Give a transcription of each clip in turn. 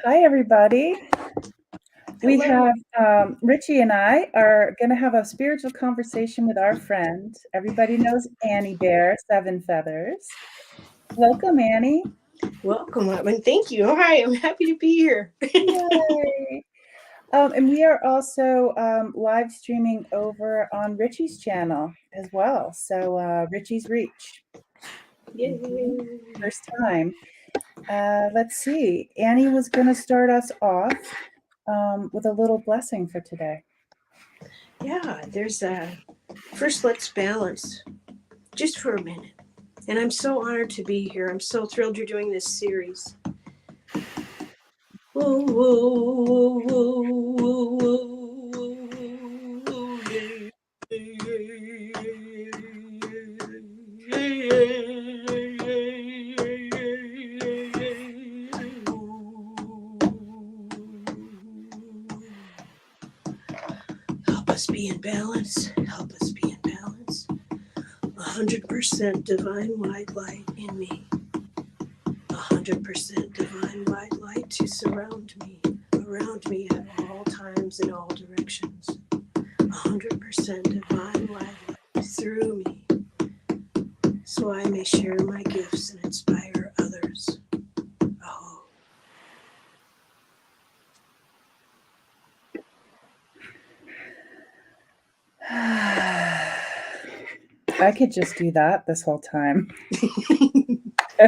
Hi, everybody. We Hello. have Richie and I are going to have a spiritual conversation with our friend. Everybody knows Anniebear, Seven Feathers. Welcome, Annie. Welcome, and thank you. All right, I'm happy to be here. Yay. And we are also live streaming over on Richie's channel as well. So Richie's Reach. Yay. First time. Let's see. Annie was going to start us off with a little blessing for today. Yeah, there's a first. Let's balance just for a minute. And I'm so honored to be here. I'm so thrilled you're doing this series. Whoa, whoa, whoa, whoa, whoa, whoa, yeah, help us be in balance. Help us be in balance. 100% divine white light in me. 100% divine white light to surround me, around me at all times in all directions. 100% divine white light through me, so I may share my gifts and inspire others. Oh. I could just do that this whole time.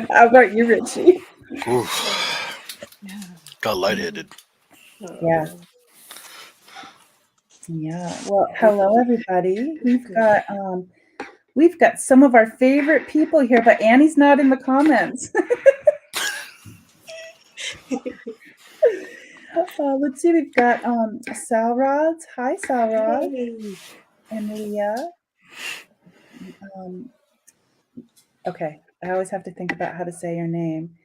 How about you, Richie? Oof. Got lightheaded. Yeah. Yeah. Well, hello everybody. We've got some of our favorite people here, but Annie's not in the comments. Let's see. We've got Salrod. Hi, Salrod. Yay. And Leah. Okay, I always have to think about how to say your name.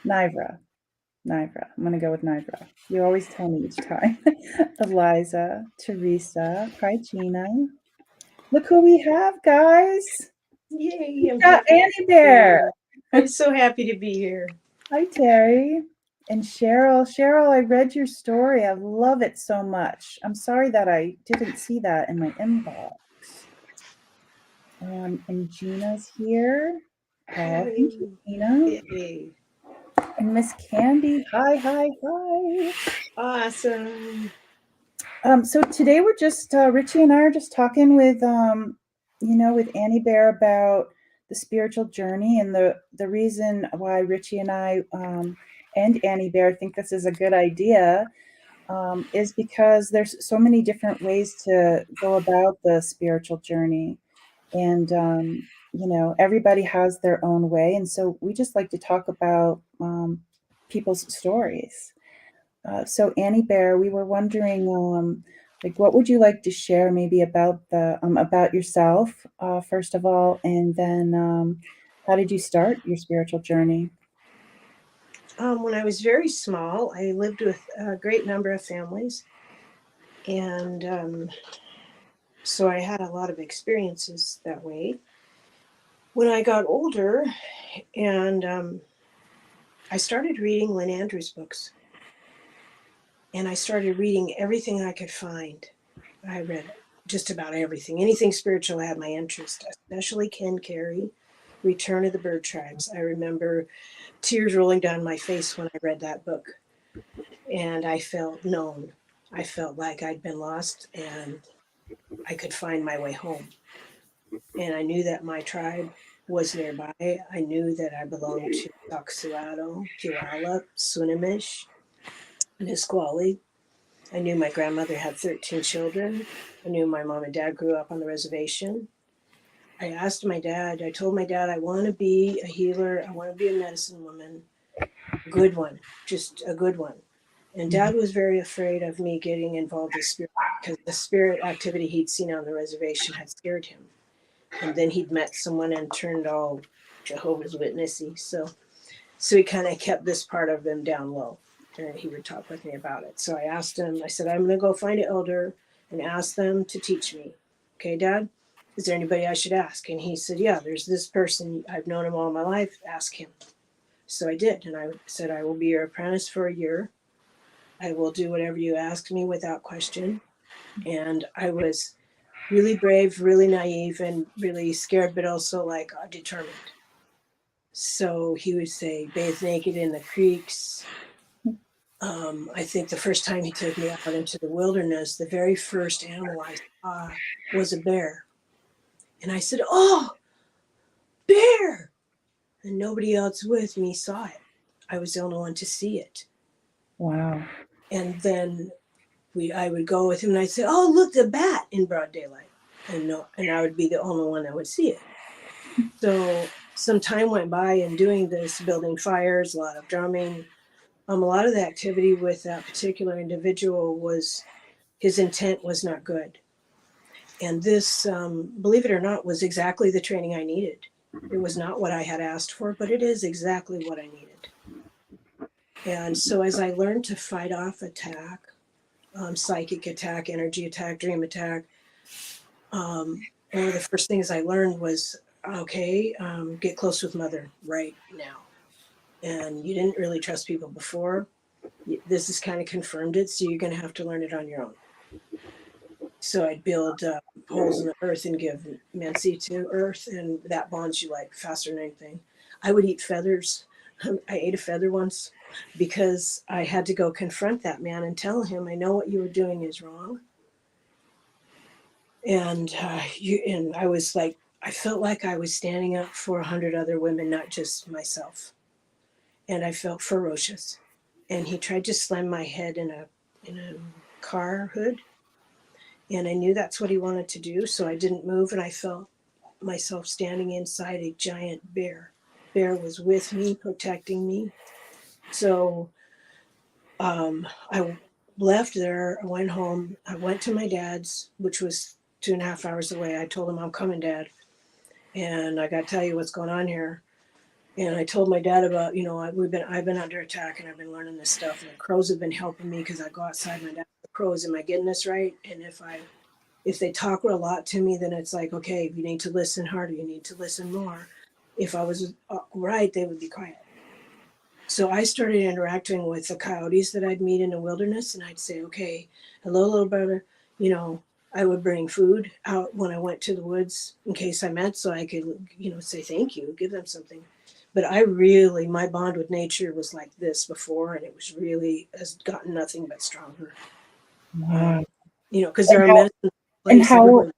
Nivra. Nivra. I'm going to go with Nivra. You always tell me each time. Eliza, Teresa. Hi, Gina. Look who we have, guys. Yay. We got Anniebear. I'm so happy to be here. Hi, Terry. And Cheryl. Cheryl, I read your story. I love it so much. I'm sorry that I didn't see that in my inbox. And Gina's here. Oh, thank you, Gina. Yay. And Miss Candy. Hi, hi, hi. Awesome. So today we're just Richie and I are just talking with with Anniebear about the spiritual journey, and the reason why Richie and I and Anniebear think this is a good idea is because there's so many different ways to go about the spiritual journey, and everybody has their own way, and so we just like to talk about people's stories. So Anniebear, we were wondering, what would you like to share maybe about yourself, first of all, and then how did you start your spiritual journey? When I was very small, I lived with a great number of families, and so I had a lot of experiences that way. When I got older, and I started reading Lynn Andrews' books, and I started reading everything I could find. I read just about everything. Anything spiritual had my interest, especially Ken Carey, Return of the Bird Tribes. I remember tears rolling down my face when I read that book, and I felt known. I felt like I'd been lost and I could find my way home. And I knew that my tribe was nearby. I knew that I belonged to Toxuado, Puyallup, Swinomish, and Nisqually. I knew my grandmother had 13 children. I knew my mom and dad grew up on the reservation. I told my dad, I want to be a healer. I want to be a medicine woman. A good one, just a good one. And Dad was very afraid of me getting involved with spirit because the spirit activity he'd seen on the reservation had scared him. And then he'd met someone and turned all Jehovah's Witnessy. So he kind of kept this part of him down low. And he would talk with me about it. So I said, I'm going to go find an elder and ask them to teach me. Okay, Dad? is there anybody I should ask? And he said, yeah, there's this person. I've known him all my life. Ask him. So I did. And I said, I will be your apprentice for a year. I will do whatever you ask me without question. And I was really brave, really naive, and really scared, but also like determined. So he would say, bathe naked in the creeks. I think the first time he took me out into the wilderness, the very first animal I saw was a bear. And I said, oh, bear. And nobody else with me saw it. I was the only one to see it. Wow. And then I would go with him and I'd say, oh, look, the bat in broad daylight. And I would be the only one that would see it. So some time went by in doing this, building fires, a lot of drumming. A lot of the activity with that particular individual was his intent was not good. And this, believe it or not, was exactly the training I needed. It was not what I had asked for, but it is exactly what I needed. And so as I learned to fight off attack, psychic attack, energy attack, dream attack, one of the first things I learned was, okay, get close with mother right now. And you didn't really trust people before. This has kind of confirmed it, so you're going to have to learn it on your own. So I'd build holes in the earth and give Mancy to earth, and that bonds you like faster than anything. I would eat feathers. I ate a feather once because I had to go confront that man and tell him, I know what you were doing is wrong. And I was like, I felt like I was standing up for 100 other women, not just myself. And I felt ferocious. And he tried to slam my head in a car hood. And I knew that's what he wanted to do. So I didn't move. And I felt myself standing inside a giant bear. Bear was with me, protecting me. So I left there. I went home. I went to my dad's, which was 2.5 hours away. I told him, I'm coming, Dad. And I got to tell you what's going on here. And I told my dad about, I've been under attack and I've been learning this stuff. And the crows have been helping me because I go outside. My dad, the crows, am I getting this right? And if they talk a lot to me, then it's like, okay, you need to listen harder. You need to listen more. If I was right, they would be quiet. So I started interacting with the coyotes that I'd meet in the wilderness, and I'd say, okay, hello, little brother. I would bring food out when I went to the woods in case I met, so I could, say thank you, give them something. But my bond with nature was like this before, and it was really has gotten nothing but stronger. Wow. Because there are medicine And places.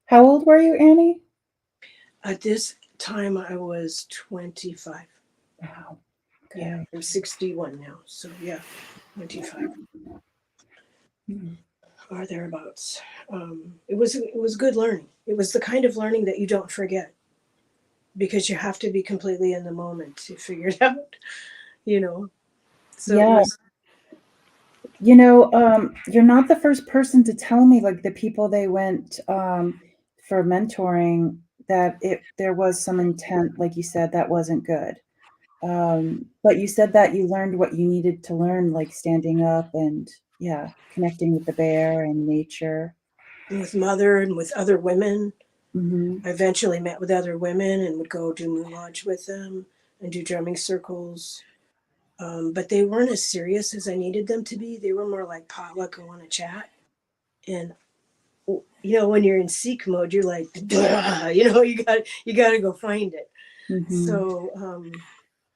how old were you, Annie? At this time, I was 25. Wow. Okay. Yeah, I'm 61 now, so yeah, 25 or thereabouts. It was good learning. It was the kind of learning that you don't forget because you have to be completely in the moment to figure it out. So Yeah. it was. You're not the first person to tell me like the people they went for mentoring that there was some intent, like you said, that wasn't good. But you said that you learned what you needed to learn, like standing up and connecting with the bear and nature. With mother and with other women. Mm-hmm. I eventually met with other women and would go do moon lodge with them and do drumming circles. But they weren't as serious as I needed them to be. They were more like potluck and want to chat. And when you're in seek mode, you're like, you got to go find it. Mm-hmm. So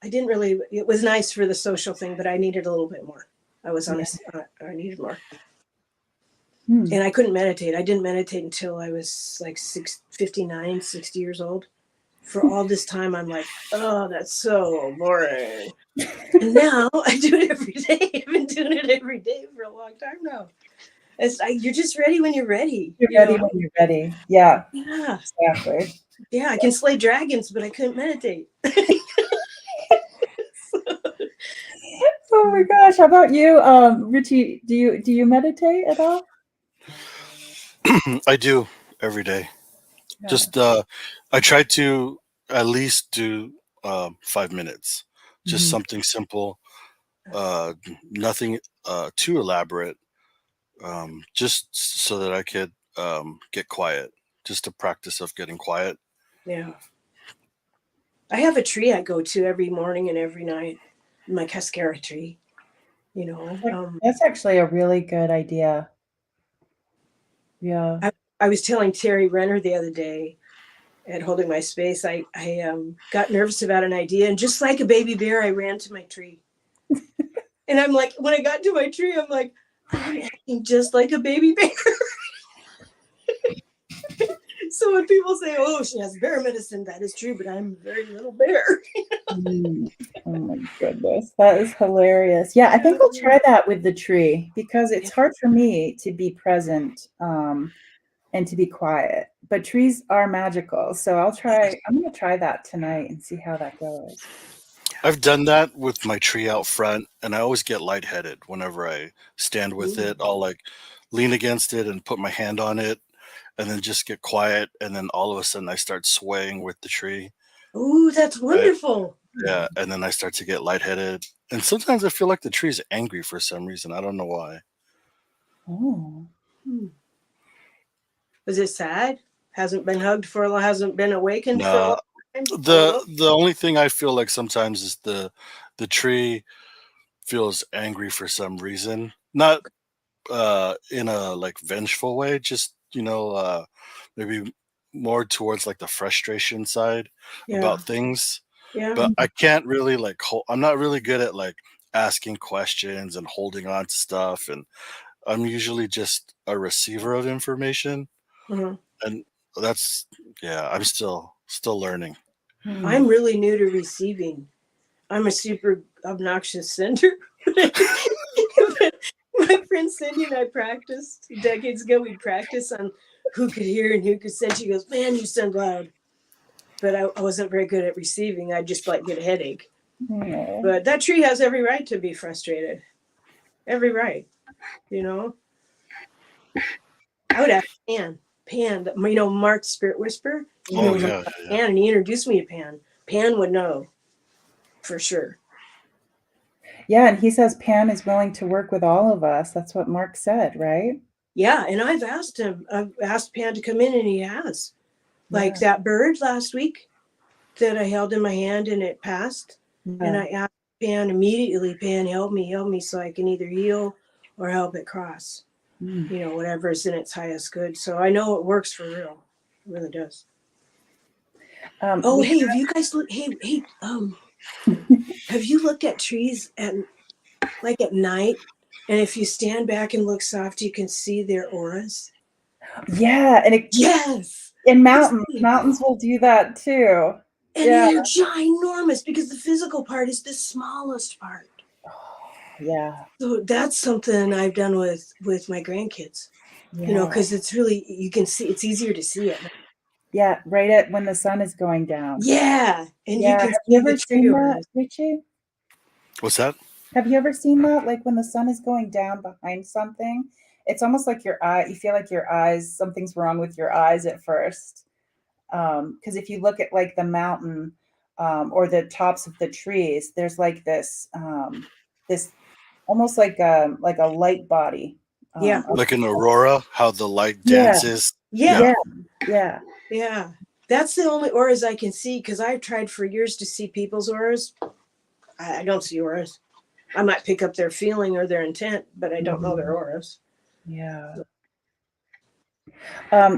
I didn't really. It was nice for the social thing, but I needed a little bit more. I was honest. I needed more. And I couldn't meditate. I didn't meditate until I was like 59, 60 years old. For all this time, I'm like, oh, that's so boring. And now I do it every day. I've been doing it every day for a long time now. It's like, you're just ready when you're ready. You're ready when you're ready. Yeah. Yeah. Exactly. Yeah, I can slay dragons, but I couldn't meditate. Oh my gosh. How about you, Richie? Do you meditate at all? I do every day. Yeah. Just I try to at least do 5 minutes. Just something simple, nothing too elaborate. Just so that I could get quiet just a practice of getting quiet. Yeah. I have a tree I go to every morning and every night, my cascara tree, you know. That's actually a really good idea. Yeah. I was telling Terry Renner the other day at Holding My Space, I got nervous about an idea, and just like a baby bear, I ran to my tree. And I'm like, when I got to my tree, I'm like, I'm acting just like a baby bear. So when people say, oh, she has bear medicine, that is true, but I'm a very little bear. Oh my goodness. That is hilarious. Yeah, I think I'll try that with the tree because it's hard for me to be present and to be quiet. But trees are magical. So I'm going to try that tonight and see how that goes. I've done that with my tree out front, and I always get lightheaded whenever I stand with it. I'll like lean against it and put my hand on it, and then just get quiet, and then all of a sudden I start swaying with the tree. Ooh, that's wonderful. Yeah, and then I start to get lightheaded, and sometimes I feel like the tree's angry for some reason. I don't know why. Oh. Was it sad? Hasn't been hugged for a long, hasn't been awakened for a Nah, long time? the only thing I feel like sometimes is the tree feels angry for some reason. Not in a like vengeful way, just maybe more towards like the frustration side Yeah. about things. Yeah. But I can't really like I'm not really good at like asking questions and holding on to stuff, and I'm usually just a receiver of information, Mhm. and that's I'm still learning. I'm really new to receiving. I'm a super obnoxious sender. But my friend Cindy and I practiced decades ago. We'd practice on who could hear and who could send. She goes, "Man, you send loud." But I wasn't very good at receiving. I'd just like get a headache. Oh. But that tree has every right to be frustrated. Every right, you know. I would ask Pan. Pan, Mark's Spirit Whisper. He knows Yeah, about Pan, and he introduced me to Pan. Pan would know for sure. Yeah, and he says Pan is willing to work with all of us. That's what Mark said, right? Yeah, and I've asked him. I've asked Pan to come in, and he has. Like Yeah. that bird last week that I held in my hand and it passed. And I asked Pan immediately, Pan, help me so I can either heal or help it cross. Whatever is in its highest good. So I know it works for real. It really does. Hey, have you guys looked? Hey, have you looked at trees at night? And if you stand back and look soft, you can see their auras. Yeah, and Yes. in mountains will do that too. And they're ginormous because the physical part is the smallest part. Yeah. So that's something I've done with my grandkids. Because it's really, you can see, it's easier to see it. Yeah, right at when the sun is going down. Yeah, and you can Have see you ever the seen that, Richie? What's that? Have you ever seen that? Like when the sun is going down behind something, it's almost like you feel like your eyes, something's wrong with your eyes at first. Because if you look at like the mountain or the tops of the trees, there's like this almost like a light body. Yeah. Like an aurora, how the light Yeah. dances. Yeah. Yeah. Yeah. That's the only auras I can see because I've tried for years to see people's auras. I don't see auras. I might pick up their feeling or their intent, but I don't know their auras. Yeah.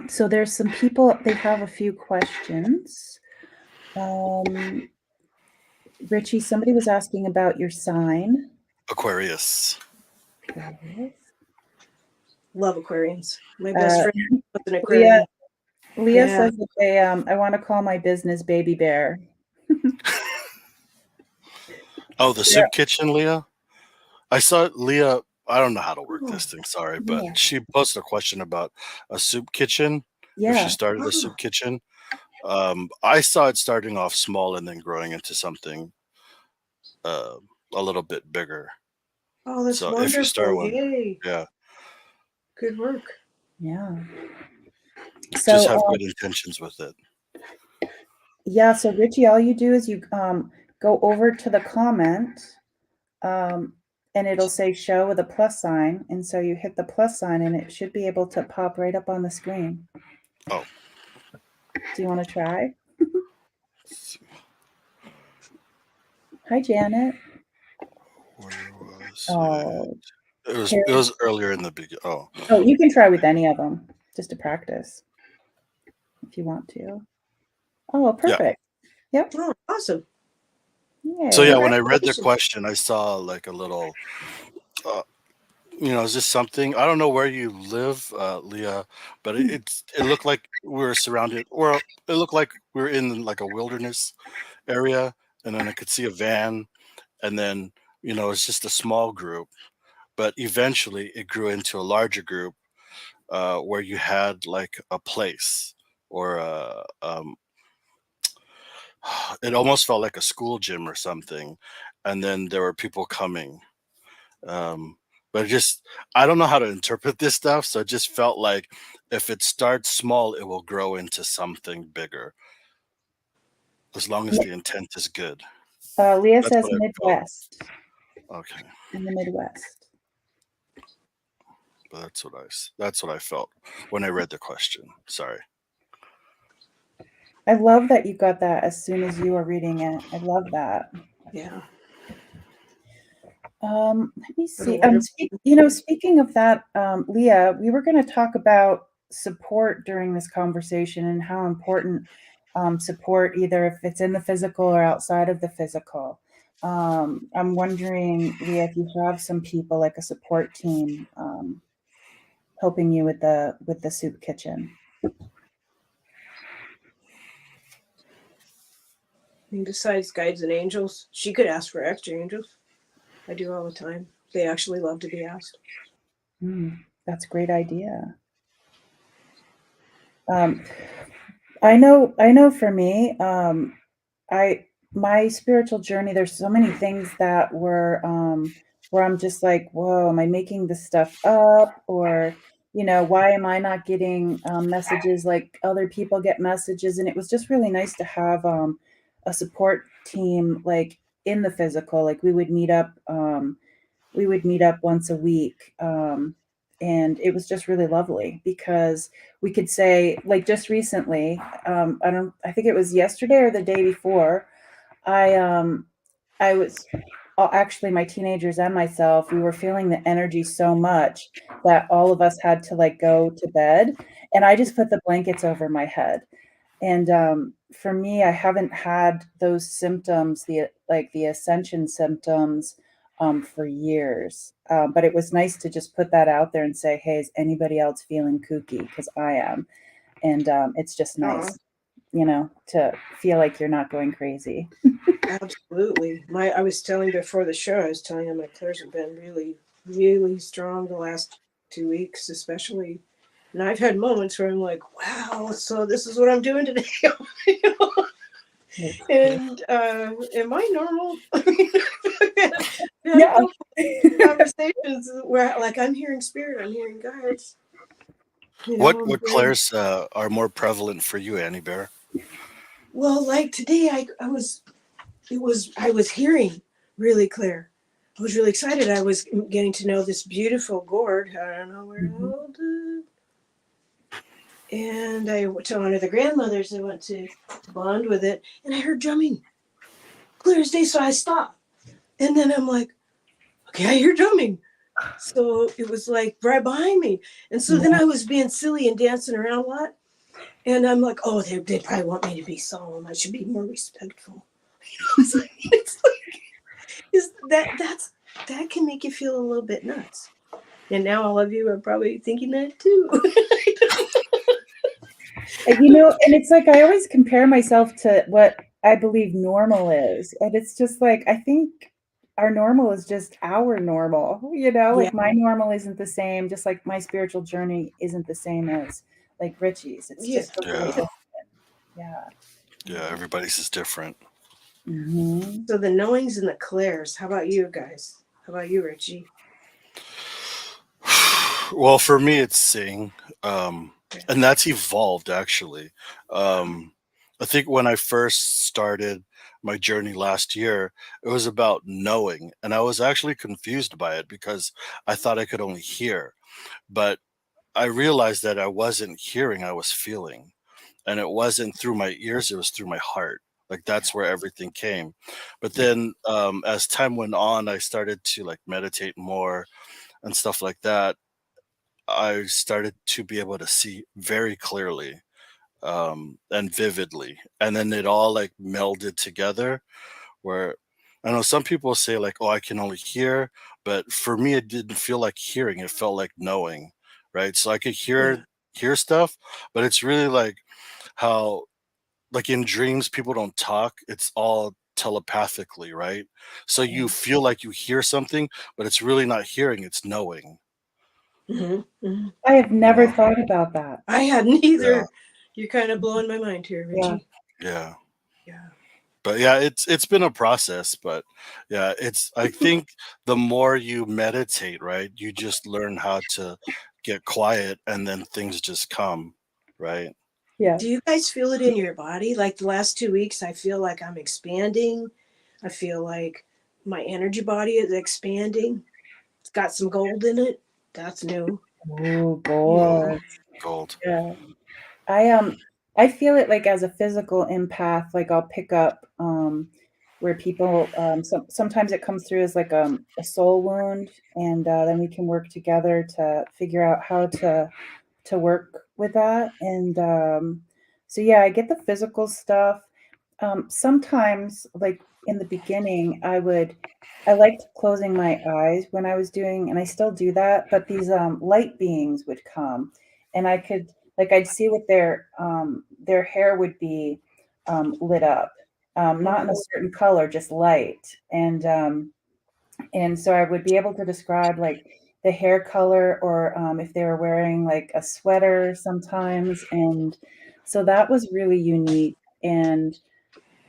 So there's some people, they have a few questions. Richie, somebody was asking about your sign. Aquarius. Love Aquarians. My best friend was an Aquarian. Leah says that I want to call my business Baby Bear. Oh, the soup kitchen, Leah? I saw Leah. I don't know how to work this thing, sorry, but she posted a question about a soup kitchen. If she started a soup kitchen. I saw it starting off small and then growing into something a little bit bigger. Oh, that's so wonderful. If you start one, Yay. yeah. Good work. Yeah. So, just have good intentions with it. Yeah, so Richie, all you do is you go over to the comment and it'll say show with a plus sign. And so you hit the plus sign and it should be able to pop right up on the screen. Oh. Do you want to try? Hi, Janet. Where was Oh, it? It Carrie. was earlier in the beginning. Oh. Oh, you can try with any of them just to practice if you want to. Oh, perfect. Yep. Oh, awesome. So Yay. yeah, when I read the Congratulations. question, I saw like a little, is this something? I don't know where you live, Leah, but it looked like we were surrounded, or it looked like we were in like a wilderness area, and then I could see a van, and then it's just a small group, but eventually it grew into a larger group, where you had like a place or it almost felt like a school gym or something, and then there were people coming. Um, but I don't know how to interpret this stuff, so it just felt like if it starts small, it will grow into something bigger, as long as the intent is good. Leah That's says what I felt. Midwest. Okay, In the Midwest. but that's what I felt when I read the question. Sorry. I love that you got that as soon as you were reading it. I love that. Yeah. Let me What a see. wonderful. Speaking of that, Leah, we were going to talk about support during this conversation and how important support, either if it's in the physical or outside of the physical. I'm wondering, Leah, if you have some people like a support team helping you with the soup kitchen. And besides guides and angels, she could ask for extra angels. I do all the time. They actually love to be asked. That's a great idea. I know for me, I my spiritual journey, there's so many things that were where I'm just like, whoa, am I making this stuff up? Or, why am I not getting messages like other people get messages? And it was just really nice to have a support team like in the physical. Like we would meet up once a week. And it was just really lovely because we could say, like, just recently, I think it was yesterday or the day before, I um I was actually, my teenagers and myself, we were feeling the energy so much that all of us had to like go to bed, and I just put the blankets over my head. And for me, I haven't had those symptoms, the ascension symptoms, for years. But it was nice to just put that out there and say, "Hey, is anybody else feeling kooky? Because I am." And it's just Oh, nice, to feel like you're not going crazy. absolutely. I was telling before the show, I was telling him my clairs have been really, really strong the last 2 weeks, especially. And I've had moments where I'm like, wow, so this is what I'm doing today. And am I normal? We had a Yeah. couple conversations where, like, I'm hearing spirit, I'm hearing guides. What Very clairs are more prevalent for you, Anniebear? well. Like today, I was hearing really clear. I was really excited. I was getting to know this beautiful gourd. I don't know where to Mhm. hold it. And I went to honor the grandmothers. I went to bond with it, and I heard drumming clear as day. So I stopped, and then I'm like, okay, I hear drumming. So it was like right behind me, and so then Yeah. I was being silly and dancing around a lot. And I'm like, oh, they probably want me to be solemn. I should be more respectful. It's like, that can make you feel a little bit nuts. And now all of you are probably thinking that too. And it's like I always compare myself to what I believe normal is. And it's just like I think our normal is just our normal, Yeah, like my normal isn't the same, just like my spiritual journey isn't the same as like Richie's. It's yeah. just totally Yeah, different. Yeah. yeah. Everybody's is different. Hmm. So the knowings and the clairs. How about you guys? How about you, Richie? Well, for me, it's sing, Okay. and that's evolved actually. Um, I think when I first started my journey last year, it was about knowing, and I was actually confused by it because I thought I could only hear, but I realized that I wasn't hearing; I was feeling. and it wasn't through my ears, it was through my heart. Like that's where everything came. But then as time went on, I started to like meditate more and stuff like that. I started to be able to see very clearly and vividly. And then it all like melded together where I know some people say like, oh, I can only hear, but for me it didn't feel like hearing, it felt like knowing, right? So I could Yeah. hear stuff, but it's really like how like in dreams people don't talk, it's all telepathically, right? So you feel like you hear something, but it's really not hearing, it's knowing. I have never Yeah. thought about that. I hadn't either. Yeah. You're kind of blowing my mind here, Richie. Yeah. Yeah. But yeah, it's been a process, but yeah, it's I think the more you meditate, right, you just learn how to get quiet and then things just come, right? Yeah. Do you guys feel it in your body? Like the last 2 weeks, I feel like I'm expanding. I feel like my energy body is expanding. It's got some gold in it. That's new. Oh, Mm, boy. gold. Yeah. I feel it like as a physical empath, like I'll pick up where people sometimes it comes through as like a soul wound, and then we can work together to figure out how to work with that. And so yeah, I get the physical stuff. Sometimes, like in the beginning, I liked closing my eyes when I was doing, and I still do that, but these light beings would come, and I could like I'd see what their hair would be lit up, not in a certain color, just light, and so I would be able to describe like the hair color or if they were wearing like a sweater sometimes, and so that was really unique. And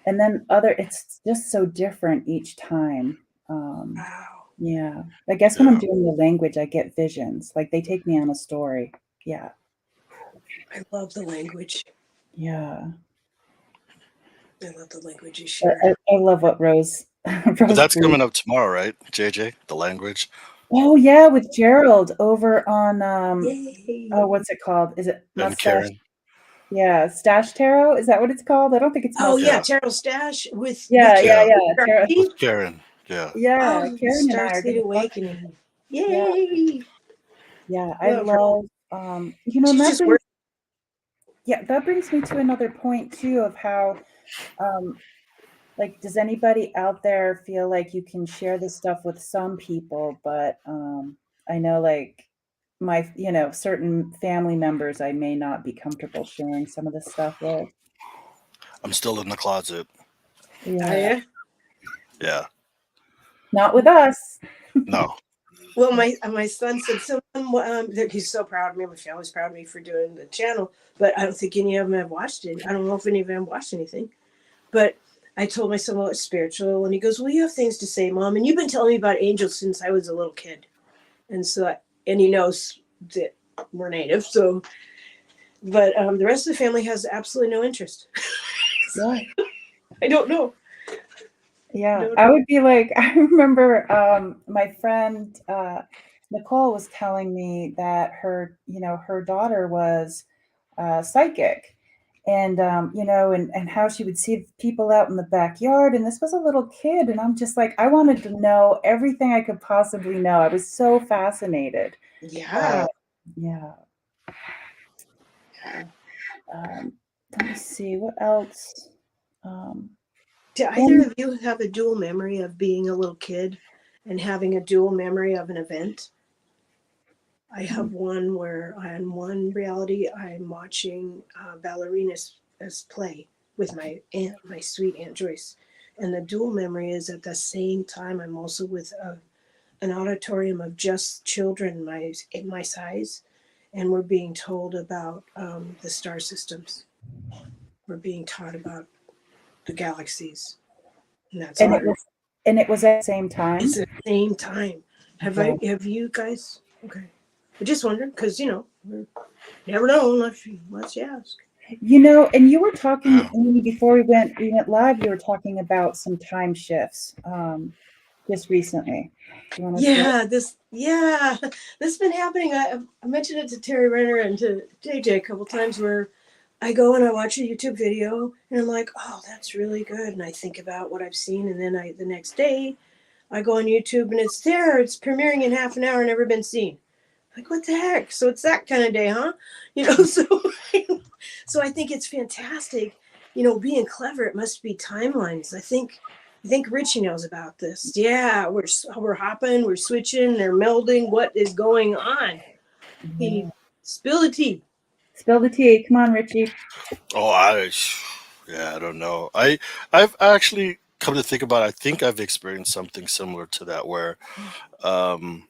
then other it's just so different each time. Um, Wow. yeah. I guess when I'm Yeah. doing the language, I get visions, like, they take me on a story. Yeah. I love the language. Yeah. I love the language you I share. I love what Rose But Rose that's brings. coming up tomorrow, right? JJ, the language Oh, yeah, with Gerald over on, Yay. oh, what's it called? Is it and Mustache? Karen. Yeah, Stash Tarot? Is that what it's called? I don't think it's Oh yeah, Yeah. Mustache. Tarot Stash with Yeah, yeah, Yeah. yeah, tarot. With Karen. Yeah. Yeah, Oh, Karen and I are Starseed gonna talk. Awakening. Yeah, Yay. yeah, I Love her. love, and She's that just brings working. yeah, that brings me to another point too of how, um, like, does anybody out there feel like you can share this stuff with some people, but I know like certain family members I may not be comfortable sharing some of this stuff with. I'm still in the closet. Oh Yeah, yeah. Yeah. not with us. No. Well, my son said someone he's so proud of me. My family's proud of me for doing the channel, but I don't think any of them have watched it. I don't know if any of them watched anything. But I told my son, well, it's spiritual, and he goes, "Well, you have things to say, Mom, and you've been telling me about angels since I was a little kid." And so, and he knows that we're native. So, but the rest of the family has absolutely no interest. Yeah. I don't know. Yeah, No, I would be like, I remember my friend Nicole was telling me that her daughter was psychic, and and how she would see people out in the backyard, and this was a little kid, and I'm just like, I wanted to know everything I could possibly know. I was so fascinated. yeah. Yeah. Yeah. Let me see what else. Um, Do either and of you have a dual memory of being a little kid and having a dual memory of an event? I have one where in one reality I'm watching ballerinas as play with my aunt, my sweet Aunt Joyce. And the dual memory is at the same time I'm also with an auditorium of just children in my size, and we're being told about the star systems. We're being taught about the galaxies, and that's and all. it was and it was at the same It's time. at the same time. Yeah. Have you guys? Okay, I just wondering because we never know unless you ask. And you were talking Yeah. before we went live, you were talking about some time shifts just recently. Do you want to share? Yeah, this has been happening. I mentioned it to Terry Renner and to JJ a couple times where I go and I watch a YouTube video and I'm like, oh, that's really good. And I think about what I've seen. And then the next day I go on YouTube and it's there. It's premiering in half an hour, never been seen. Like, what the heck? So it's that kind of day, huh? So so I think it's fantastic. Being clever, it must be timelines. I think Richie knows about this. Yeah, we're hopping, we're switching, they're melding. What is going on? He spill the tea. Spill the tea. Come on, Richie. Oh, I don't know. I've actually come to think about it, I think I've experienced something similar to that where um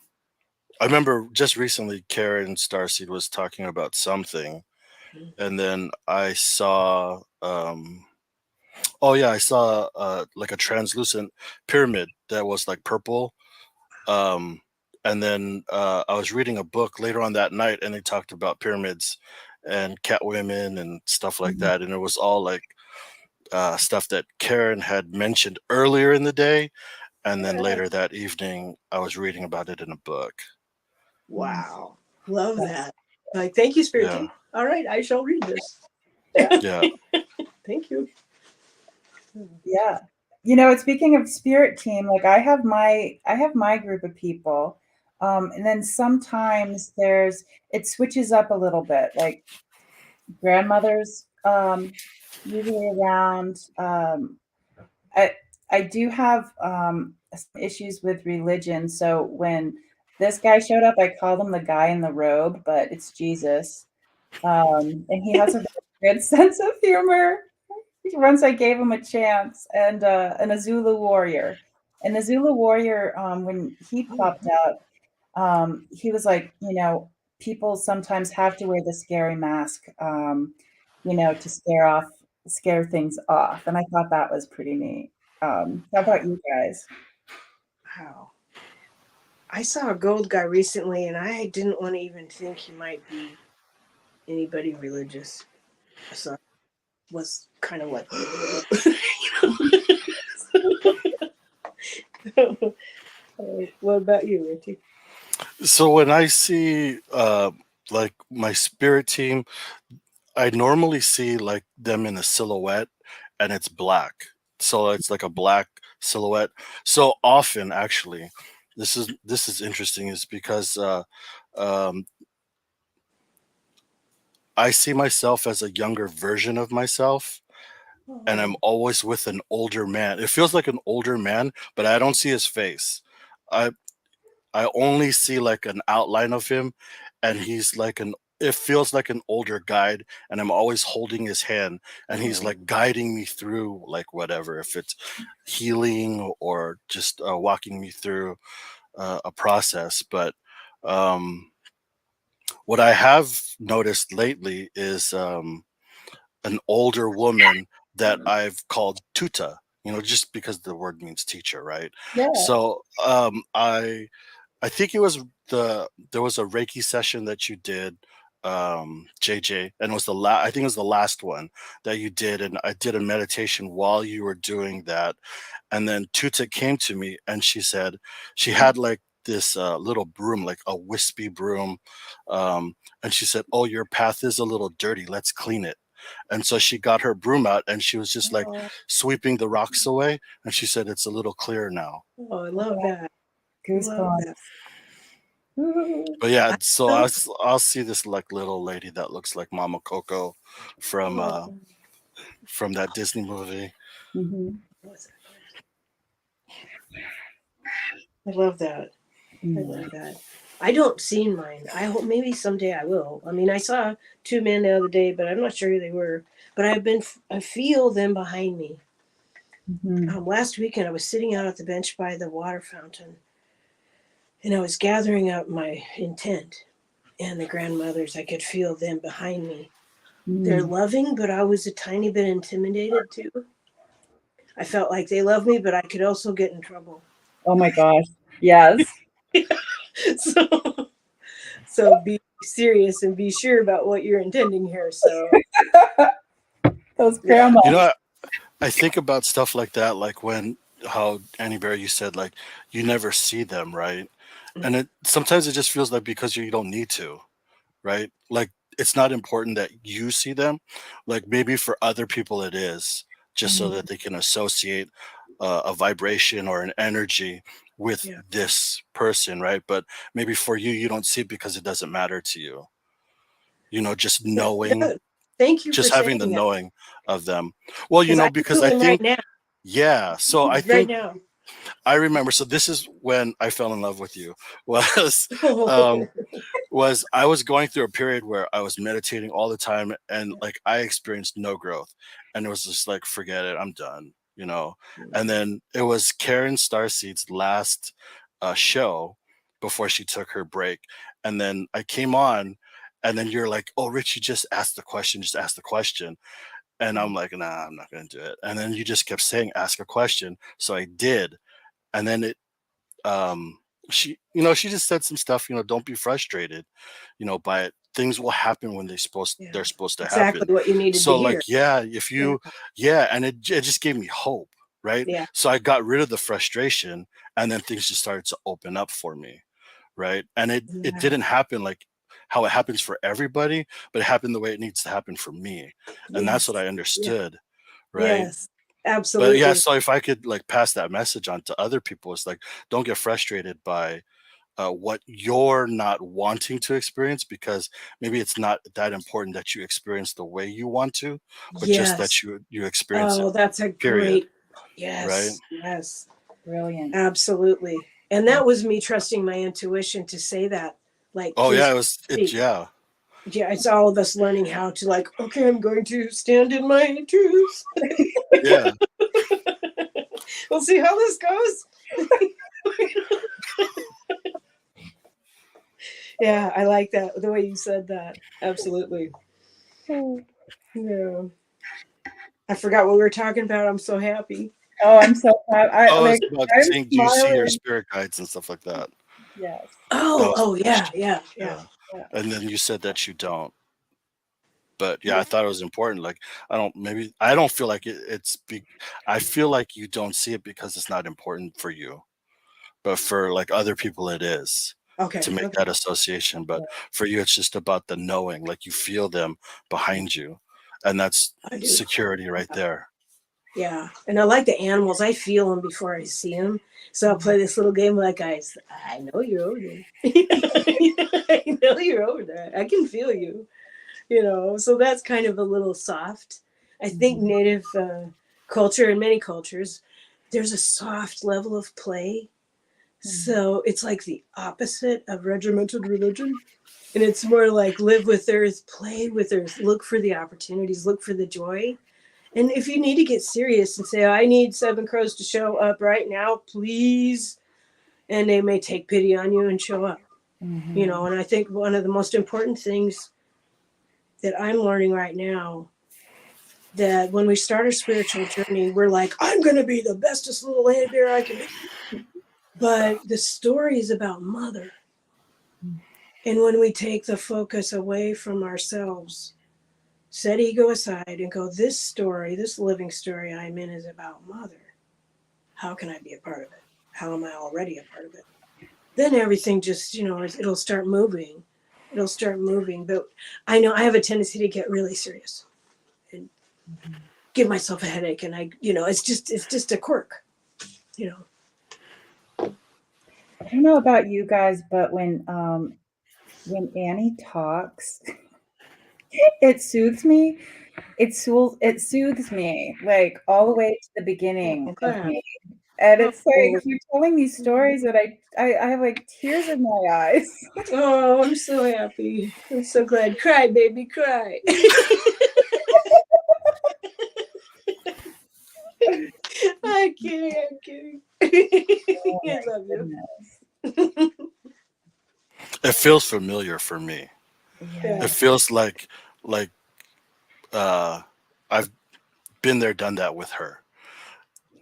I remember just recently Karen Starseed was talking about something, and then I saw oh yeah, I saw like a translucent pyramid that was like purple. Um and then I was reading a book later on that night and they talked about pyramids and cat women and stuff like Mhm. that, and it was all like stuff that Karen had mentioned earlier in the day, and then Yeah. later that evening I was reading about it in a book. Wow. Love that. Like, thank you, Spirit Yeah, Team. All right, I shall read this. yeah. Thank you. Yeah. Speaking of spirit team, like I have my group of people. And then sometimes it switches up a little bit. Like grandmother's usually around. I I do have some issues with religion. So when this guy showed up, I called him the guy in the robe, but it's Jesus. And he has a very good sense of humor. Once I gave him a chance, and a Zulu warrior. And the Zulu warrior, when he Oh, popped out, he was like, people sometimes have to wear the scary mask, to scare things off. And I thought that was pretty neat. How about you guys? wow. I saw a gold guy recently, and I didn't want to even think he might be anybody religious. So I was kind of like, what about you, Richie? So when I see like my spirit team, I normally see like them in a silhouette and it's black. So it's like a black silhouette. So often actually, this is interesting is because um I see myself as a younger version of myself, and I'm Oh, always with an older man. It feels like an older man, but I don't see his face. I I only see like an outline of him, and he's like an it feels like an older guide, and I'm always holding his hand, and he's oh, like guiding me through like whatever, if it's healing or just walking me through a process. But um, what I have noticed lately is an older woman that I've called Tuta, just because the word means teacher, right? Yeah. So I think it was there was a Reiki session that you did, JJ, and it was I think it was the last one that you did, and I did a meditation while you were doing that, and then Tuta came to me and she said she had like this little broom, like a wispy broom, and she said, "Oh, your path is a little dirty. Let's clean it." And so she got her broom out and she was just like oh, sweeping the rocks away, and she said it's a little clearer now. oh, I love that. Love that. Goosebumps. Ooh. But yeah, I so felt, I'll see this like little lady that looks like Mama Coco from oh, uh from that Disney movie. Mhm. what was that? I love that. I Mm. love that. I don't see mine. I hope maybe someday I will. I mean, I saw two men the other day, but I'm not sure who they were. But I feel them behind me. Mhm. Last weekend, I was sitting out at the bench by the water fountain, and I was gathering up my intent. And the grandmothers, I could feel them behind me. They're Mm. loving, but I was a tiny bit intimidated too. I felt like they love me, but I could also get in trouble. Oh my gosh. Yes. so, so be serious and be sure about what you're intending here. So, Those yeah. You know, grandmas. I think about stuff like that, like when how Annie Bear, you said like you never see them, right? And it sometimes it just feels like because you don't need to, right? Like it's not important that you see them. Like maybe for other people it is, just so that they can associate a vibration or an energy with Yeah. this person, right? But maybe for you, you don't see it because it doesn't matter to you. You know, just knowing, Thank you for just having the saying that, knowing of them. Well, you because I know, can because feel I him right think, now. yeah. So I Right think now. I remember. So this is when I fell in love with you. Was um, was I was going through a period where I was meditating all the time and like I experienced no growth. And it was just like, forget it, I'm done, you know. And then it was Karen Starseed's last show before she took her break. And then I came on and then you're like, oh, Richie, just ask the question, just ask the question. And I'm like, nah, I'm not going to do it. And then you just kept saying, ask a question. So I did. And then um, she, you know, she just said some stuff, you know, don't be frustrated, you know, by it. Things will happen when Yeah. they're supposed to happen. Exactly what you needed to So hear. like, yeah, if Yeah. you, yeah, and it just gave me hope, right? Yeah. So I got rid of the frustration and then things just started to open up for me, right? And it Yeah. didn't happen like how it happens for everybody, but it happened the way it needs to happen for me. And that's what Yes. I Yeah. understood, right? Yes. But yeah, Absolutely. so if I could like pass that message on to other people, it's like, don't get frustrated by what you're not wanting to experience, because maybe it's not that important that you experience the way you want to, but just that Yes. you experience it, Oh, that's a period, great. right? Yes. Yes. Brilliant. Absolutely. And that was me trusting my intuition to say that. Like, Oh yeah, please it speak. yeah. Yeah, it's all of us learning how to, like, okay, I'm going to stand in my truth. Yeah. We'll see how this goes. Yeah, I like that, the way you said that. Absolutely. Yeah. I forgot what we were talking about. I'm so happy. Oh, I'm so proud. Oh, Like, it's about I'm seeing, do you see your smiling. spirit guides and stuff like that? Yes. That Oh, was oh the yeah, question. yeah, yeah. Yeah. Yeah. And then you said that you don't. But yeah, Yeah. I thought it was important. Like maybe I don't feel like I feel like you don't see it because it's not important for you, but for like other people it is, to Okay, make okay. that association. But for you it's just about the knowing, like you feel them behind you, and that's I do. security right Yeah. there. Yeah. And I like the animals. I feel them before I see them. So I'll play this little game like, guys, I know you're over there. I know you're over there. I can feel you. So that's kind of a little soft. I think native culture and many cultures, there's a soft level of play. So it's like the opposite of regimented religion. And it's more like live with earth, play with earth, look for the opportunities, look for the joy. And if you need to get serious and say, I need Seven Crows to show up right now, please. And they may take pity on you and show up. And I think one of the most important things that I'm learning right now, that when we start our spiritual journey, we're like, I'm going to be the bestest little Anniebear I can be. But the story is about mother. And when we take the focus away from ourselves, set ego aside and go, this story, this living story I'm in is about mother. How can I be a part of it? How am I already a part of it? Then everything just, it'll start moving. It'll start moving. But I know I have a tendency to get really serious and give myself a headache. And it's just a quirk, you know. I don't know about you guys, but when Annie talks, it soothes me. It soothes me like all the way to the beginning Oh, of God. me. And it's like Oh, you're telling these stories that I have like tears in my eyes. oh, I'm so happy. I'm so glad. Cry, baby, cry. I'm kidding. I'm kidding. Oh I love my you. goodness. It feels familiar for me. Yeah. It Yeah. feels like uh I've been there, done that with her,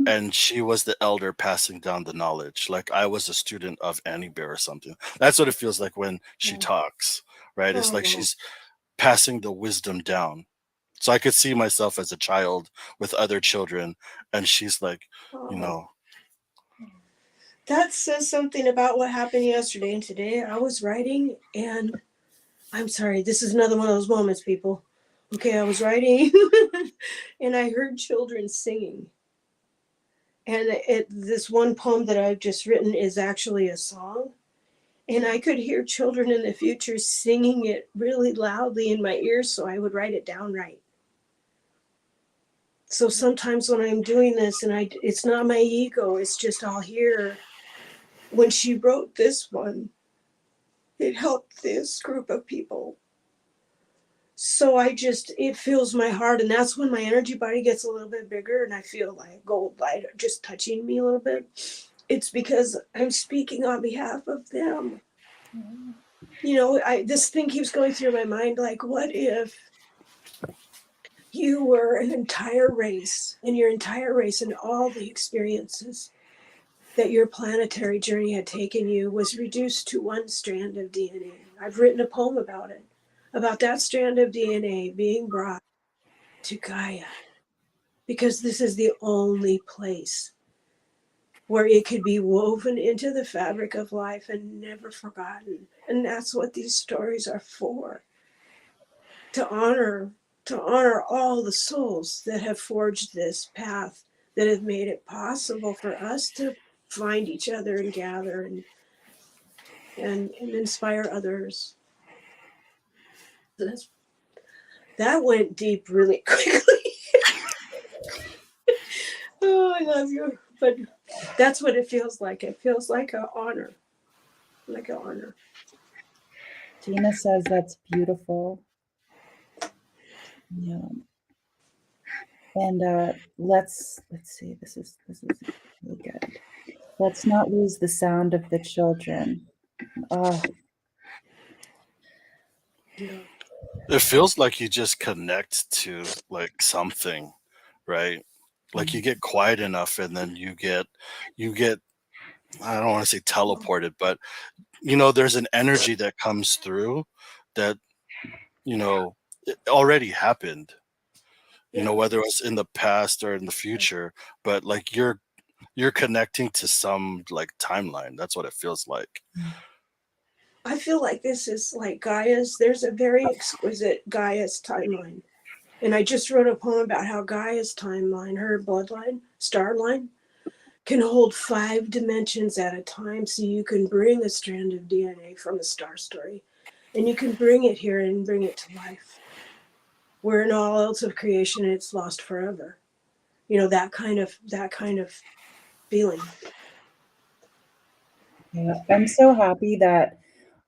and she was the elder passing down the knowledge, like I was a student of Annie Bear or something. That's what it feels like when she Yeah. talks, right? It's like Oh, she's passing the wisdom down. So I could see myself as a child with other children, and she's like, you oh. know, That says something about what happened yesterday and today. I was writing and I'm sorry, this is another one of those moments, people. Okay, I was writing and I heard children singing. And this one poem that I've just written is actually a song. And I could hear children in the future singing it really loudly in my ears, so I would write it down right. So sometimes when I'm doing this, and it's not my ego, it's just I'll hear when she wrote this one, it helped this group of people. So it fills my heart, and that's when my energy body gets a little bit bigger, and I feel like gold light just touching me a little bit. It's because I'm speaking on behalf of them. You know, this thing keeps going through my mind, like, what if you were an entire race, and your entire race and all the experiences that your planetary journey had taken you was reduced to one strand of DNA. I've written a poem about it, about that strand of DNA being brought to Gaia, because this is the only place where it could be woven into the fabric of life and never forgotten. And that's what these stories are for, to honor all the souls that have forged this path, that have made it possible for us to find each other and gather and inspire others. That went deep really quickly. Oh, I love you. But that's what it feels like. It feels like an honor. Like an honor. Gina says that's beautiful. Yeah. And let's see. This is really good. Let's not lose the sound of the children. Yeah. It feels like you just connect to like something, right? Like you get quiet enough and then you get I don't want to say teleported, but there's an energy that comes through that it already happened. Whether it's in the past or in the future, but like you're connecting to some like timeline. That's what it feels like. I feel like this is like there's a very exquisite Gaia's timeline. And I just wrote a poem about how Gaia's timeline, her bloodline, star line, can hold 5 dimensions at a time. So you can bring a strand of DNA from a star story and you can bring it here and bring it to life. Where in all else of creation, it's lost forever. That kind of feeling. Yeah, I'm so happy that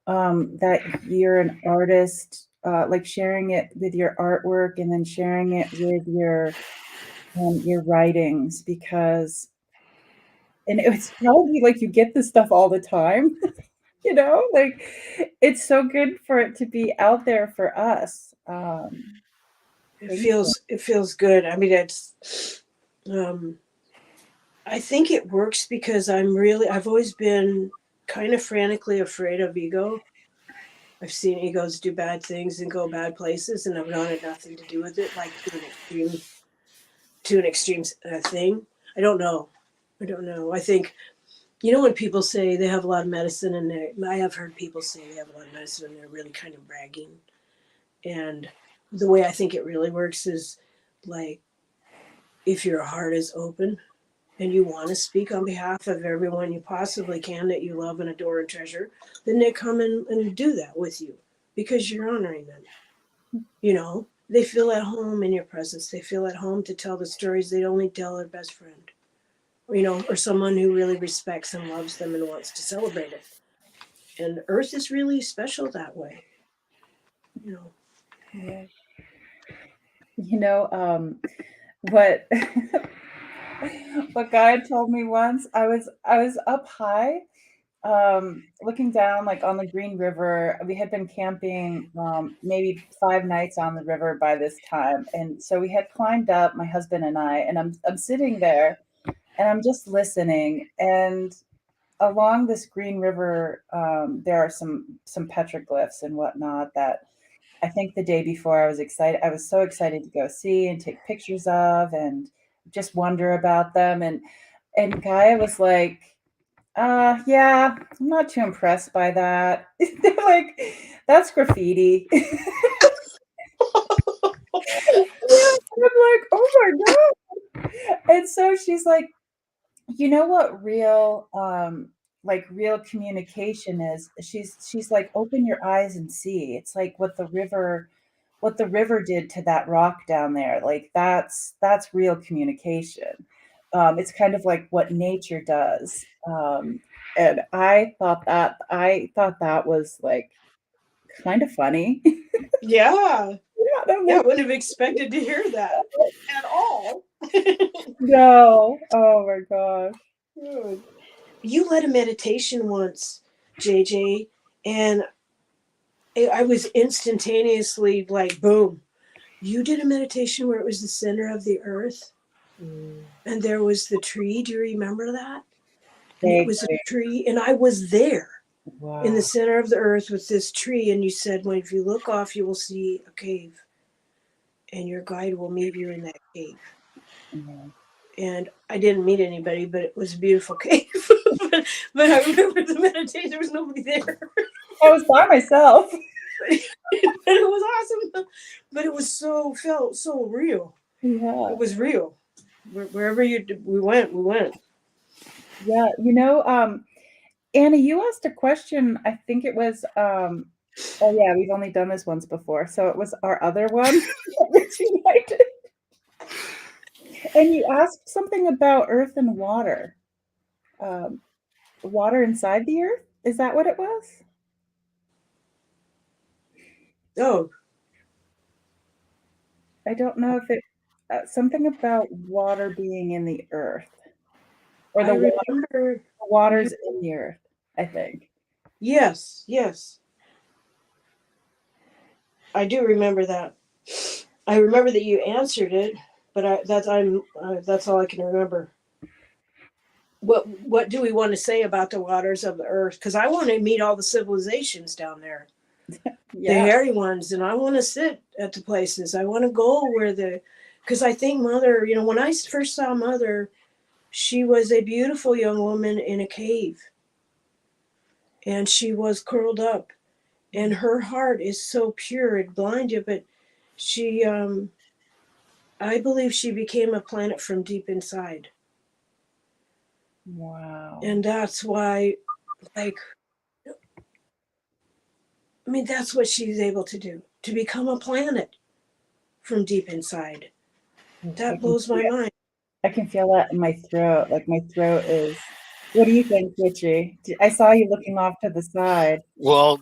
that you're an artist, like sharing it with your artwork and then sharing it with your writings, because and it's probably like you get this stuff all the time, like it's so good for it to be out there for us. It Thank you. feels good. I mean, I think it works because I've always been kind of frantically afraid of ego. I've seen egos do bad things and go bad places, and I've wanted nothing to do with it, like to an extreme thing. I don't know. I think, when people say they have a lot of medicine and I have heard people say they have a lot of medicine and they're really kind of bragging. And the way I think it really works is like, if your heart is open and you want to speak on behalf of everyone you possibly can that you love and adore and treasure, then they come and do that with you because you're honoring them. They feel at home in your presence. They feel at home to tell the stories they'd only tell their best friend, or someone who really respects and loves them and wants to celebrate it. And Earth is really special that way. Yeah. What what guy told me once, I was up high, looking down like on the Green River. We had been camping maybe 5 nights on the river by this time, and so we had climbed up, my husband and I, and I'm sitting there and I'm just listening. And along this Green River, there are some petroglyphs and whatnot that I think the day before I was so excited to go see and take pictures of and just wonder about them. And Gaia was like, Yeah, I'm not too impressed by that. They're like, that's graffiti. Yeah, I'm like, oh my God. And so she's like, you know what real like real communication is? She's like, open your eyes and see. It's like what the river did to that rock down there. Like that's real communication. It's kind of like what nature does. And I thought that was like kind of funny. Yeah. Yeah, I'm Yeah, I like, wouldn't have expected to hear that at all. no. Oh my gosh. Good. You led a meditation once, JJ, and I was instantaneously like, boom. You did a meditation where it was the center of the earth and there was the tree. Do you remember that? And it was a Vaguely. tree, and I was there in the Wow. center of the earth with this tree. And you said, well, if you look off, you will see a cave, and your guide will meet you in that cave. Yeah. And I didn't meet anybody, but it was a beautiful cave. but I remember the meditation, there was nobody there. I was by myself. But it was awesome. But it was felt so real. Yeah. It was real. Wherever we went, we went. Yeah. Anna, you asked a question. I think it was, oh yeah, we've only done this once before. So it was our other one, Richie and I did. And you asked something about earth and water. Um, water inside the earth? Is that what it was? Oh, I don't know if it, something about water being in the earth or I the remember you. water's in the earth, I think. Yes, yes. I do remember that. I remember that you answered it, but that's all I can remember. What do we want to say about the waters of the earth? Because I want to meet all the civilizations down there, the Yeah. hairy ones, and I want to sit at the places. I want to go where because I think Mother, when I first saw Mother, she was a beautiful young woman in a cave, and she was curled up, and her heart is so pure it blind you, but she I believe she became a planet from deep inside. Wow. And that's why, like, I mean, that's what she's able to do, to become a planet from deep inside. I That can blows my mind. I can feel that in my throat. Like my throat is. What do you think, Richie? I saw you looking off to the side. Well,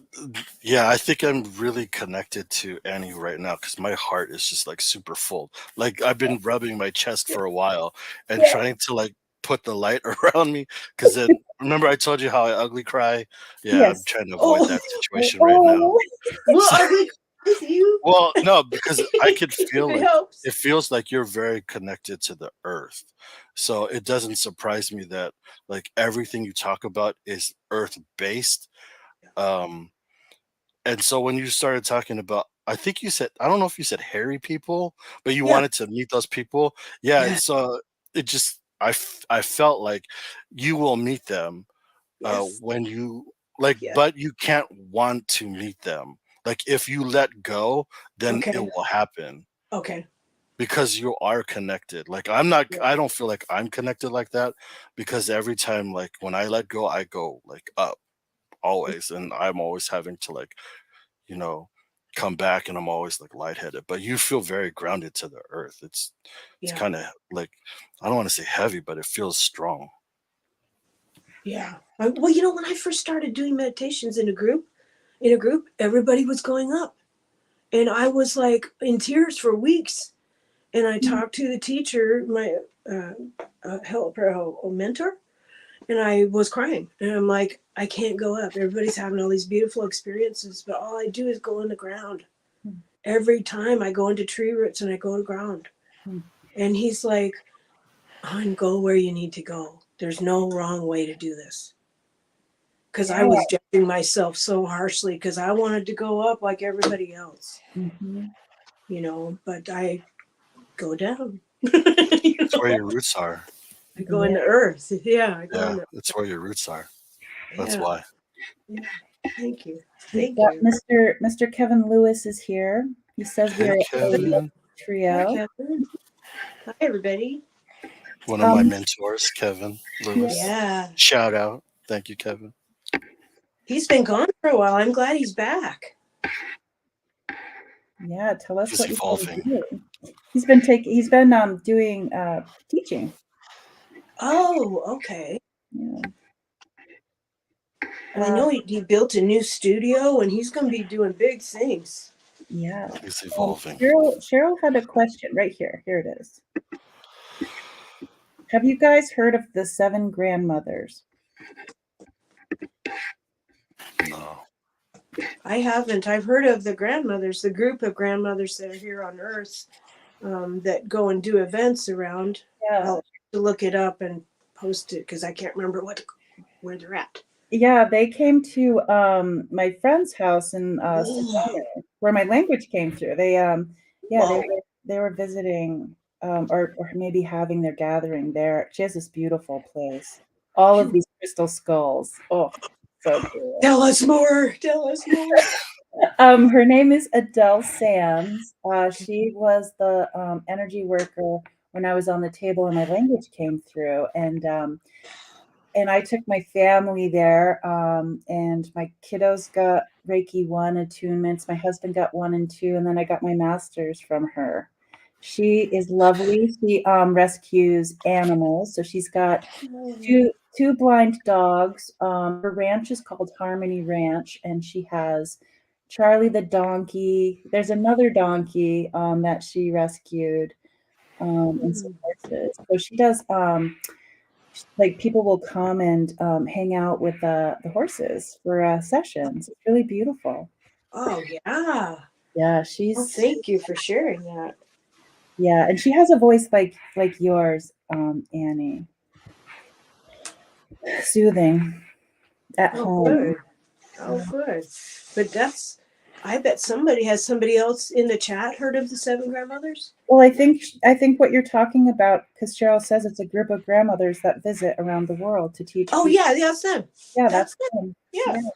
yeah, I think I'm really connected to Annie right now because my heart is just like super full. Like I've been rubbing my chest for a while and Yeah. trying to like put the light around me because then remember I told you how I ugly cry? Yeah, I'm Yes. trying to avoid Oh, that situation right now. Oh. well, So, ugly with you, well, no, because I could if feel it like helps. it feels like you're very connected to the earth. So it doesn't surprise me that like everything you talk about is earth based. Um and so when you started talking about, I think you said, I don't know if you said hairy people, but you Yeah, wanted to meet those people. Yeah. yeah, So it just, I felt like you will meet them yes, when you like, yeah. but you can't want to meet them. Like if you let go, then it Okay, will happen okay. because you are connected. Like I'm not, Yeah, I don't feel like I'm connected like that because every time, like when I let go, I go like up always. And I'm always having to like, you know, come back and I'm always like lightheaded. But you feel very grounded to the earth. It's yeah, kind of like I don't want to say heavy, but it feels strong. yeah. Well, when I first started doing meditations in a group, everybody was going up. And I was like in tears for weeks. And I talked to the teacher, my uh, helper, mentor, and I was crying. And I'm like, I can't go up. Everybody's having all these beautiful experiences, but all I do is go in the ground. Every time I go into tree roots and I go to ground. And he's like, "Hon, go where you need to go. There's no wrong way to do this." Because I Yeah. was judging myself so harshly because I wanted to go up like everybody else, Mhm. but I go down. It's where your roots are. I go into Earth. Yeah, I go Yeah, into it's where your roots are. That's yeah. why. Yeah. Thank you. We've Thank got you. Mr. Kevin Lewis is here. He says we Hey, are a Kevin. Hi, trio. Kevin. Hi, everybody. One of my Um, mentors, Kevin Lewis. Yeah. Shout out. Thank you, Kevin. He's been gone for a while. I'm glad he's back. yeah, tell us He's what you've evolving. been doing. He's been doing teaching. Oh, okay. Yeah. Well, I know he built a new studio and he's going to be doing big things. Yeah. He's evolving. Cheryl had a question right here. Here it is. Have you guys heard of the 7 grandmothers? No. I haven't. I've heard of the grandmothers, the group of grandmothers that are here on Earth that go and do events around. Yeah. I'll have to look it up and post it because I can't remember where they're at. Yeah, they came to my friend's house in Oh, where my language came through. Yeah, wow. they were visiting or maybe having their gathering there. She has this beautiful place. All of these crystal skulls. Oh, so cool. Tell us more. Tell us more. Her name is Adele Sands. She was the energy worker when I was on the table and my language came through. And I took my family there, and my kiddos got Reiki 1 attunements. My husband got 1 and 2, and then I got my master's from her. She is lovely. She rescues animals. So she's got two blind dogs. Her ranch is called Harmony Ranch, and she has Charlie the donkey. There's another donkey that she rescued, and some horses. So she does. Like people will come and hang out with the horses for sessions. It's really beautiful. Oh, yeah. Yeah, Well, thank you for sharing that. yeah, and she has a voice like yours, Annie. Soothing at Oh, home. good. Oh, good. But I bet somebody else in the chat heard of the 7 grandmothers? Well, I think what you're talking about, because Cheryl says it's a group of grandmothers that visit around the world to teach Oh, people. yeah, that's them. Yeah, That's that's them. them. Yeah, Yeah.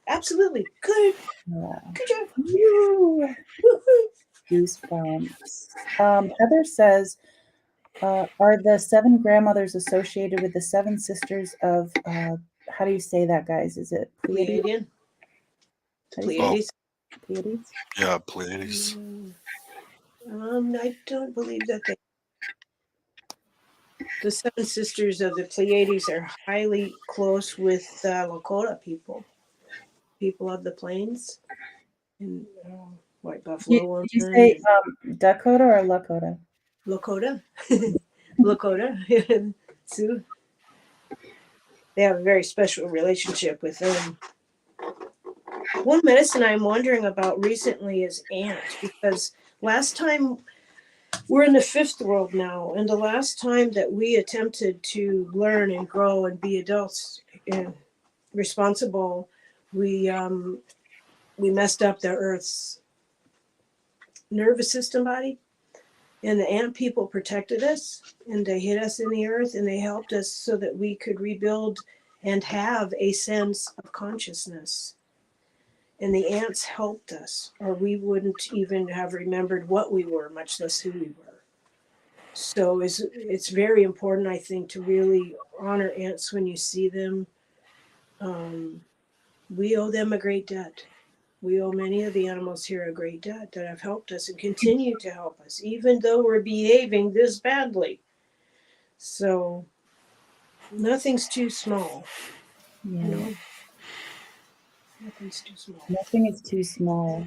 absolutely. Good. Yeah. Good job. Woo. Woo-hoo. Goosebumps. Heather says, are the 7 grandmothers associated with the 7 sisters of, how do you say that, guys? Is it Pleiades? Pleiadian. How do you say Pleiades. it? Pleiades? Yeah, Pleiades. I don't believe that the 7 sisters of the Pleiades are highly close with Lakota people of the plains, and White Buffalo Did you woman say and Dakota or Lakota? Lakota, Lakota, Sioux. They have a very special relationship with them. One medicine I'm wondering about recently is ant, because last time we're in the 5th world now, and the last time that we attempted to learn and grow and be adults and responsible, we messed up the Earth's nervous system body, and the ant people protected us, and they hid us in the earth, and they helped us so that we could rebuild and have a sense of consciousness. And the ants helped us, or we wouldn't even have remembered what we were, much less who we were. So it's very important, I think, to really honor ants when you see them. We owe them a great debt. We owe many of the animals here a great debt that have helped us and continue to help us, even though we're behaving this badly. So nothing's too small, Yeah. you know. Nothing's too small. Nothing is too small.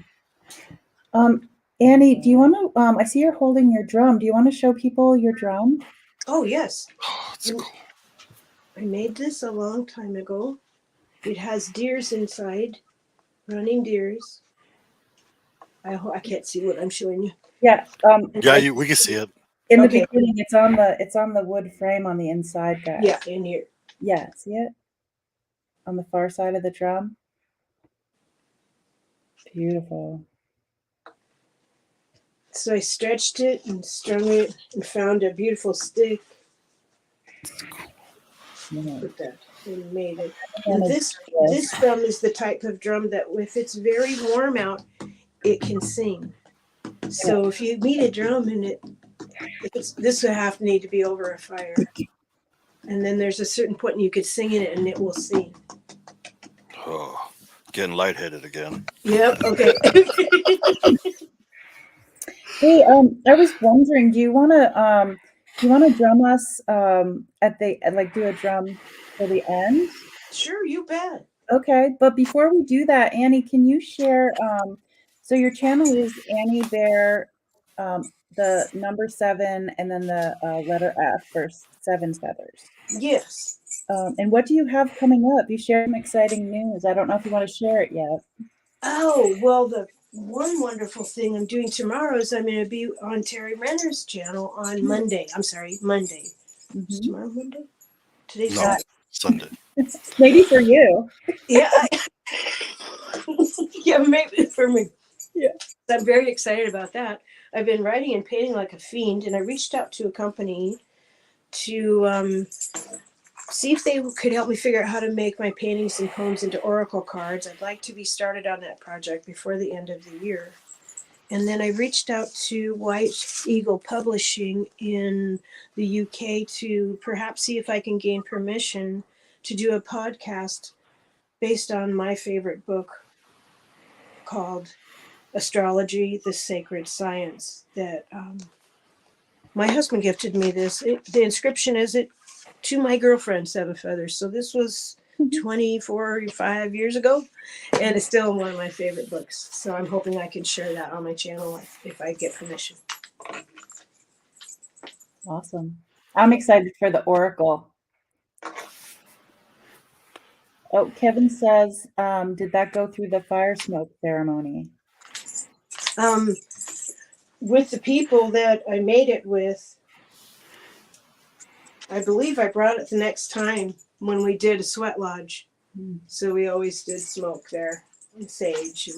Annie, do you want to? I see you're holding your drum. Do you want to show people your drum? Oh yes, Oh, it's cool. I made this a long time ago. It has deers inside, running deers. I can't see what I'm showing you. Yeah. Yeah, we can see it. In the Okay. beginning, it's on the wood frame on the inside, guys. Yeah, in here. Yeah. See it on the far side of the drum. Beautiful. So I stretched it and strung it and found a beautiful stick. Put that and made it. And And this drum is the type of drum that if it's very warm out, it can sing. So if you meet a drum and this would have to need to be over a fire. And then there's a certain point you could sing in it and it will sing. Oh, getting lightheaded again. Yep. Okay. Hey, I was wondering, do you want to drum us do a drum for the end? Sure, you bet. Okay, but before we do that, Annie, can you share? So your channel is Anniebear, the number 7, and then the letter F for 7 feathers. Yes. And what do you have coming up? You shared some exciting news. I don't know if you want to share it yet. Oh, well, the one wonderful thing I'm doing tomorrow is I'm going to be on Terry Renner's channel on Monday. I'm sorry, Monday. Is tomorrow Monday? Today's Sunday. Maybe for you. Yeah. Yeah, maybe for me. Yeah. I'm very excited about that. I've been writing and painting like a fiend, and I reached out to a company to see if they could help me figure out how to make my paintings and poems into oracle cards. I'd like to be started on that project before the end of the year. And then I reached out to White Eagle Publishing in the UK to perhaps see if I can gain permission to do a podcast based on my favorite book called Astrology, the Sacred Science, that my husband gifted me this. The inscription is it to my girlfriend, 7 feathers. So this was 24 or 5 years ago, and it's still one of my favorite books. So I'm hoping I can share that on my channel if I get permission. Awesome. I'm excited for the oracle. Oh, Kevin says, did that go through the fire smoke ceremony? With the people that I made it with, I believe I brought it the next time when we did a sweat lodge. So we always did smoke there, and sage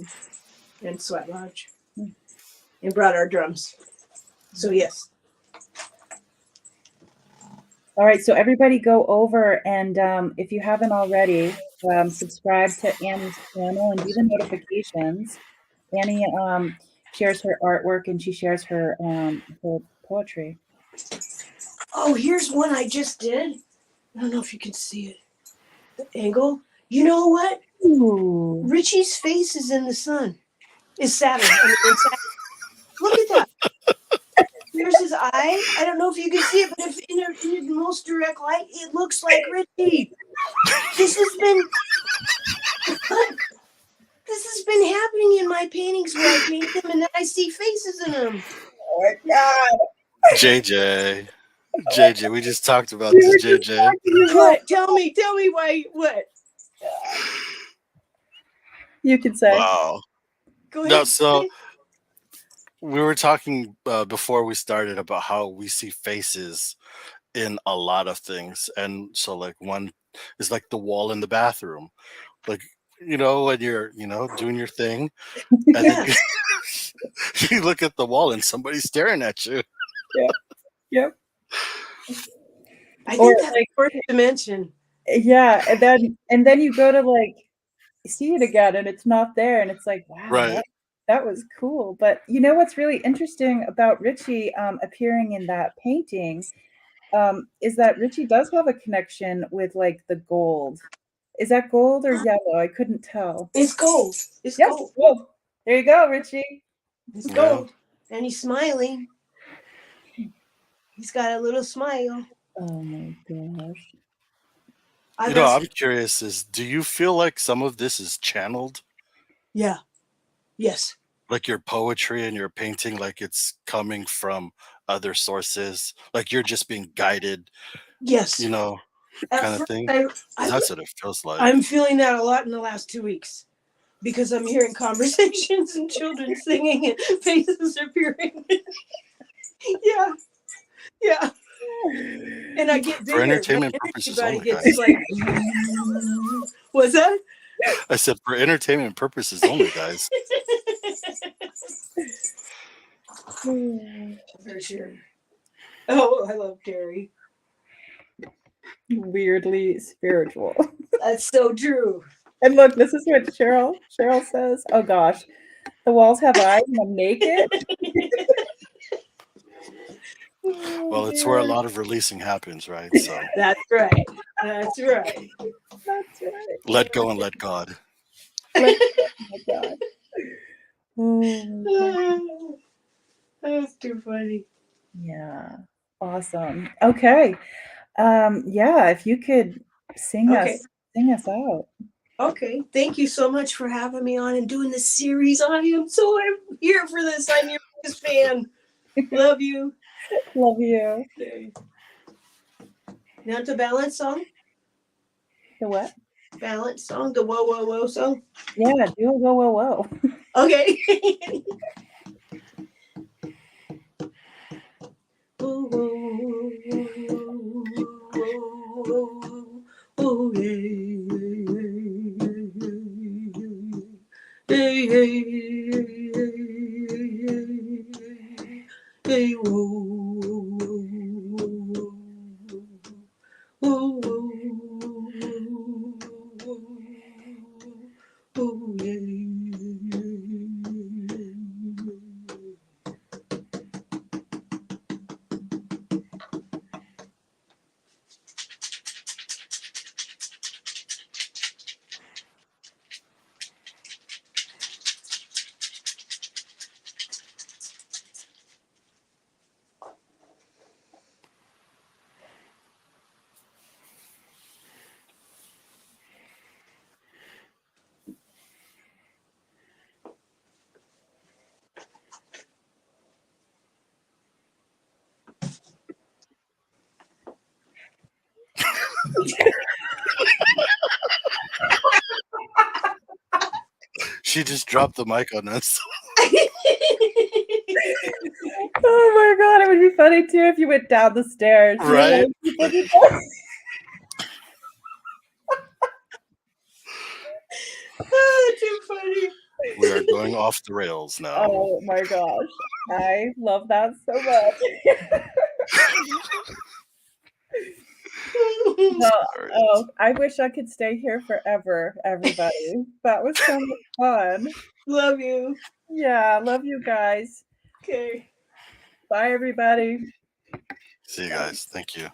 and sweat lodge, and brought our drums. So yes. All right, so everybody go over and if you haven't already, subscribe to Annie's channel and do the notifications. Annie shares her artwork and she shares her poetry. Oh, here's one I just did. I don't know if you can see it. The angle. You know what? Ooh. Richie's face is in the sun. Is Saturn. In Saturn. Look at that. There's his eye. I don't know if you can see it, but if in the most direct light, it looks like Richie. This has been happening in my paintings where I paint them and then I see faces in them. Oh my God. JJ, we just talked about this, JJ. What? Tell me why, what? You can say. Wow. Go ahead. No, so we were talking before we started about how we see faces in a lot of things. And so like one is like the wall in the bathroom. Like, when you're, doing your thing, and then you look at the wall and somebody's staring at you. Yep. I think that's like fourth dimension. Yeah, and then you go to like see it again and it's not there and it's like, wow, Right. that was cool. But you know what's really interesting about Richie appearing in that painting is that Richie does have a connection with like the gold. Is that gold or yellow? I couldn't tell. It's gold. It's gold. Gold. There you go, Richie. It's gold. And he's smiling. He's got a little smile. Oh my gosh. I'm curious do you feel like some of this is channeled? Yeah. Yes. Like your poetry and your painting, like it's coming from other sources, like you're just being guided. Yes. Kind of thing. That's what it feels like. I'm feeling that a lot in the last 2 weeks because I'm hearing conversations and children singing and faces appearing. Yeah. And I get for entertainment purposes only, guys. Like, what's that? I said for entertainment purposes only, guys. For sure. Oh, I love Terry. Weirdly spiritual. That's so true. And look, this is what Cheryl says. Oh gosh, the walls have eyes and I'm naked. Well, it's where a lot of releasing happens, right? So That's right. That's right. That's right. let go and let God. Oh my God. Oh, That's too funny. yeah. Awesome. Okay. Yeah, if you could sing Okay. us out. Okay. Thank you so much for having me on and doing this series. I'm here for this. I'm your biggest fan. Love you. Love you. Okay. Now the balance song. The what? Balance song. The whoa whoa whoa song. Yeah, do a whoa, whoa, whoa. Okay. Whoa, whoa, whoa, whoa, hey, hey, hey, whoa, whoa, whoa, yeah. She just dropped the mic on us. Oh my God, it would be funny too if you went down the stairs. Right? Oh, too funny. We are going off the rails now. Oh my gosh. I love that so much. Oh, I wish I could stay here forever, everybody. That was so much fun. Love you. Yeah, love you guys. Okay. Bye, everybody. See you guys. Thank you.